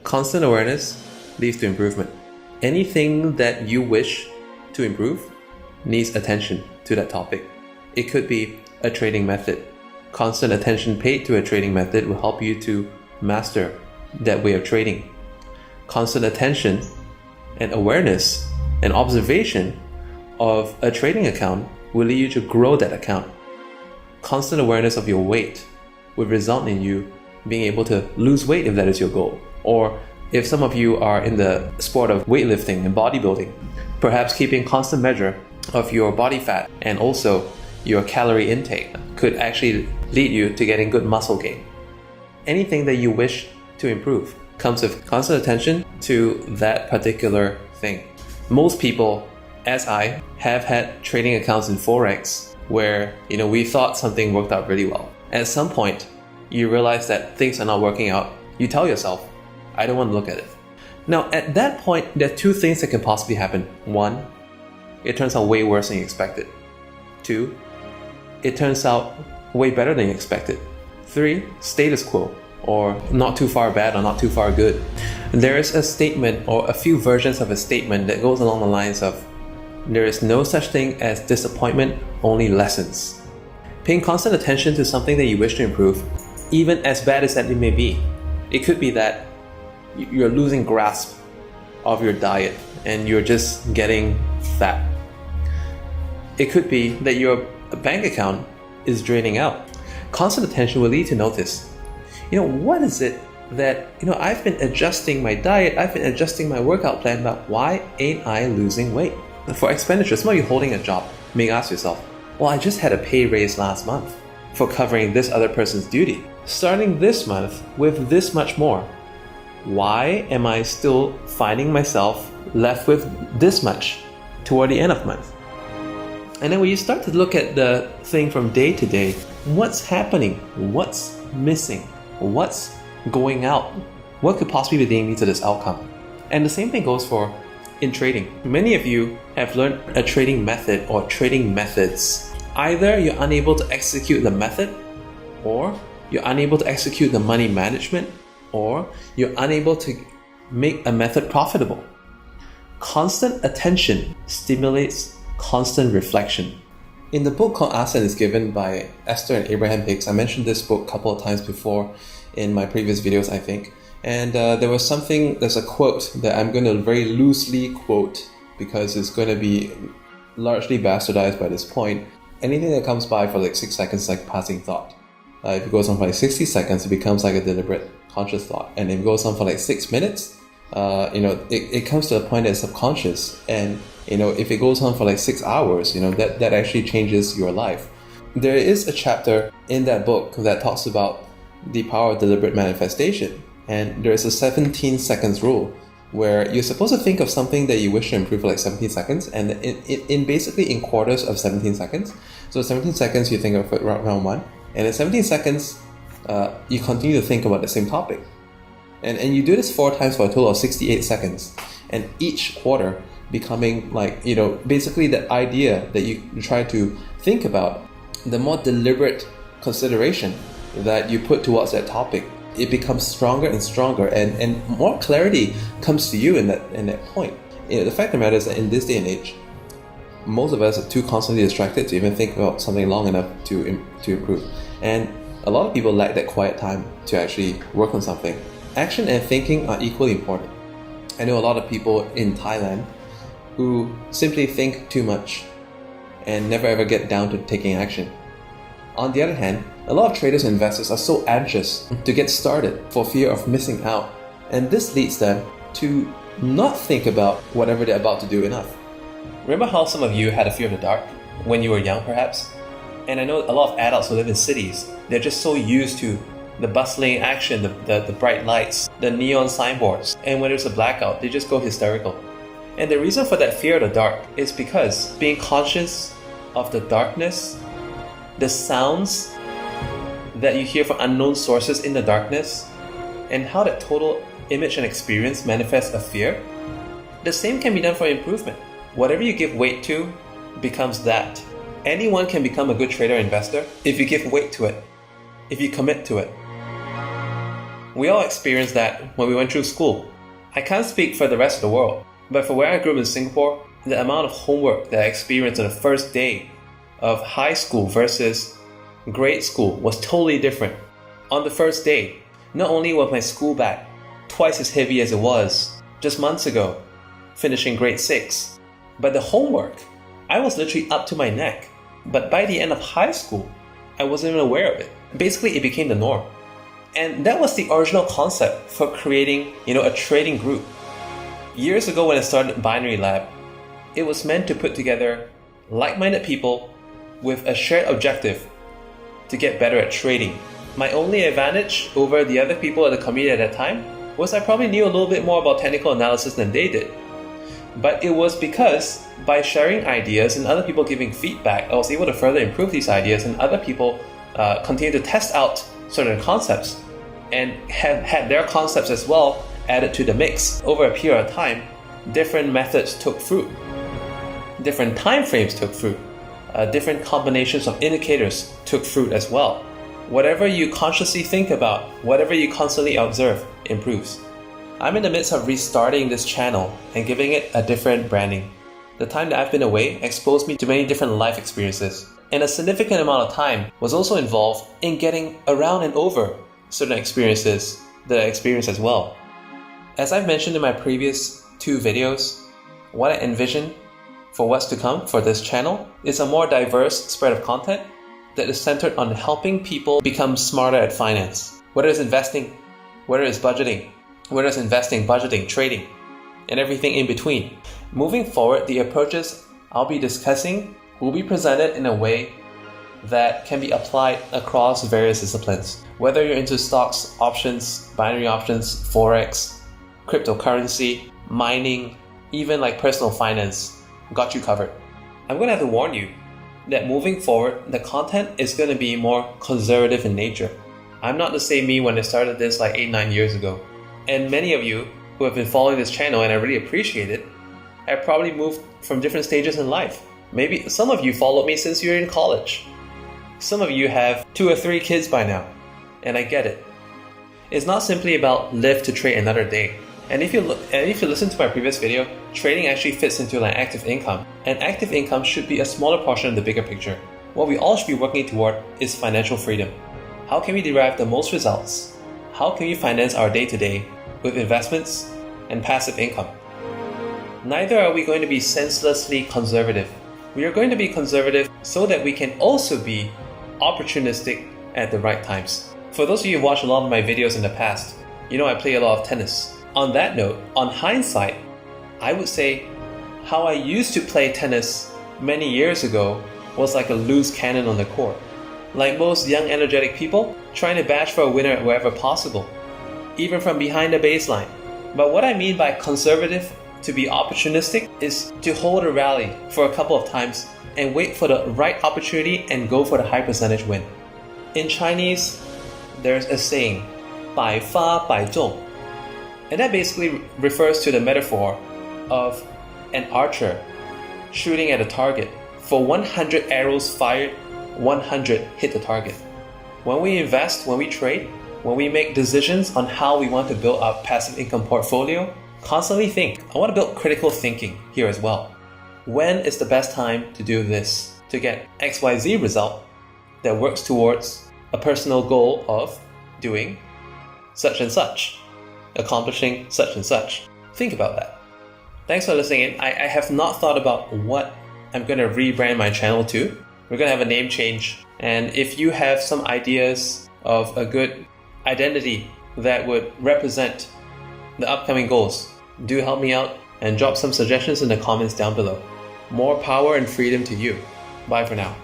Constant awareness leads to improvement. Anything that you wish to improve needs attention to that topic. It could be a trading method. Constant attention paid to a trading method will help you to master that way of trading. Constant attention and awareness and observation of a trading account will lead you to grow that account. Constant awareness of your weight will result in you being able to lose weight if that is your goal. Or if some of you are in the sport of weightlifting and bodybuilding, perhaps keeping constant measure of your body fat and also your calorie intake could actually lead you to getting good muscle gain. Anything that you wish to improve comes with constant attention to that particular thing. Most people, as I, have had trading accounts in Forex where we thought something worked out really well. At some point, you realize that things are not working out. You tell yourself, I don't want to look at it. Now, at that point, there are two things that can possibly happen. One, it turns out way worse than you expected. Two, it turns out way better than you expected. Three, status quo, or not too far bad or not too far good. There is a statement or a few versions of a statement that goes along the lines of, there is no such thing as disappointment, only lessons. Paying constant attention to something that you wish to improve, even as bad as that it may be. It could be that you're losing grasp of your diet and you're just getting fat. It could be that your bank account is draining out. Constant attention will lead to notice. What is it that, I've been adjusting my diet, I've been adjusting my workout plan, but why ain't I losing weight? For expenditure, some of you holding a job may ask yourself, well, I just had a pay raise last month for covering this other person's duty. Starting this month with this much more, why am I still finding myself left with this much toward the end of the month? And then when you start to look at the thing from day to day, what's happening? What's missing? What's going out? What could possibly be leading me to this outcome? And the same thing goes for in trading. Many of you have learned a trading method or trading methods. Either you're unable to execute the method, or you're unable to execute the money management, or you're unable to make a method profitable. Constant attention stimulates constant reflection. In the book called Ask and is Given by Esther and Abraham Hicks, I mentioned this book a couple of times before in my previous videos, I think. And there's a quote that I'm going to very loosely quote because it's going to be largely bastardized by this point. Anything that comes by for like 6 seconds is like passing thought. If it goes on for like 60 seconds, it becomes like a deliberate, conscious thought. And if it goes on for like 6 minutes, it comes to a point that's subconscious. And if it goes on for like 6 hours, that actually changes your life. There is a chapter in that book that talks about the power of deliberate manifestation. And there's a 17 seconds rule where you're supposed to think of something that you wish to improve for like 17 seconds, and in basically in quarters of 17 seconds. So 17 seconds you think of round one, and in 17 seconds you continue to think about the same topic. And you do this 4 times for a total of 68 seconds. And each quarter becoming like, basically the idea that you try to think about, the more deliberate consideration that you put towards that topic, it becomes stronger and stronger, and more clarity comes to you in that point. The fact of the matter is that in this day and age, most of us are too constantly distracted to even think about something long enough to improve. And a lot of people lack that quiet time to actually work on something. Action and thinking are equally important. I know a lot of people in Thailand who simply think too much and never ever get down to taking action. On the other hand, a lot of traders and investors are so anxious to get started for fear of missing out, and this leads them to not think about whatever they're about to do enough. Remember how some of you had a fear of the dark when you were young, perhaps? And I know a lot of adults who live in cities, they're just so used to the bustling action, the bright lights, the neon signboards, and when there's a blackout, they just go hysterical. And the reason for that fear of the dark is because being conscious of the darkness, the sounds that you hear from unknown sources in the darkness, and how that total image and experience manifests a fear, the same can be done for improvement. Whatever you give weight to becomes that. Anyone can become a good trader or investor if you give weight to it, if you commit to it. We all experienced that when we went through school. I can't speak for the rest of the world, but for where I grew up in Singapore, the amount of homework that I experienced on the first day of high school versus grade school was totally different. On the first day, not only was my school bag twice as heavy as it was just months ago, finishing grade 6, but the homework, I was literally up to my neck. But by the end of high school, I wasn't even aware of it. Basically, it became the norm. And that was the original concept for creating, a trading group. Years ago when I started TheBinaryLab, it was meant to put together like-minded people with a shared objective to get better at trading. My only advantage over the other people at the community at that time was I probably knew a little bit more about technical analysis than they did. But it was because by sharing ideas and other people giving feedback, I was able to further improve these ideas, and other people continue to test out certain concepts and have had their concepts as well added to the mix. Over a period of time, different methods took fruit. Different time frames took fruit. Different combinations of indicators took fruit as well. Whatever you consciously think about, whatever you constantly observe, improves. I'm in the midst of restarting this channel and giving it a different branding. The time that I've been away exposed me to many different life experiences, and a significant amount of time was also involved in getting around and over certain experiences that I experienced as well. As I've mentioned in my previous 2 videos, what I envision for what's to come for this channel is a more diverse spread of content that is centered on helping people become smarter at finance. Whether it's investing, whether it's budgeting, whether it's investing, budgeting, trading, and everything in between. Moving forward, the approaches I'll be discussing will be presented in a way that can be applied across various disciplines. Whether you're into stocks, options, binary options, Forex, cryptocurrency, mining, even like personal finance, got you covered. I'm going to have to warn you that moving forward, the content is going to be more conservative in nature. I'm not the same me when I started this like 8-9 years ago. And many of you who have been following this channel, and I really appreciate it, have probably moved from different stages in life. Maybe some of you followed me since you were in college. Some of you have 2 or 3 kids by now, and I get it. It's not simply about live to trade another day. And if you listen to my previous video, trading actually fits into like active income. And active income should be a smaller portion of the bigger picture. What we all should be working toward is financial freedom. How can we derive the most results? How can we finance our day-to-day with investments and passive income? Neither are we going to be senselessly conservative. We are going to be conservative so that we can also be opportunistic at the right times. For those of you who watched a lot of my videos in the past, I play a lot of tennis. On that note, on hindsight, I would say how I used to play tennis many years ago was like a loose cannon on the court. Like most young energetic people, trying to bash for a winner wherever possible, even from behind the baseline. But what I mean by conservative, to be opportunistic, is to hold a rally for a couple of times and wait for the right opportunity and go for the high percentage win. In Chinese, there's a saying, 百发百中. And that basically refers to the metaphor of an archer shooting at a target. For 100 arrows fired, 100 hit the target. When we invest, when we trade, when we make decisions on how we want to build our passive income portfolio, constantly think. I want to build critical thinking here as well. When is the best time to do this to get XYZ result that works towards a personal goal of doing such and such, accomplishing such and such? Think about that. Thanks for listening in. I have not thought about what I'm going to rebrand my channel to. We're going to have a name change. And if you have some ideas of a good identity that would represent the upcoming goals, do help me out and drop some suggestions in the comments down below. More power and freedom to you. Bye for now.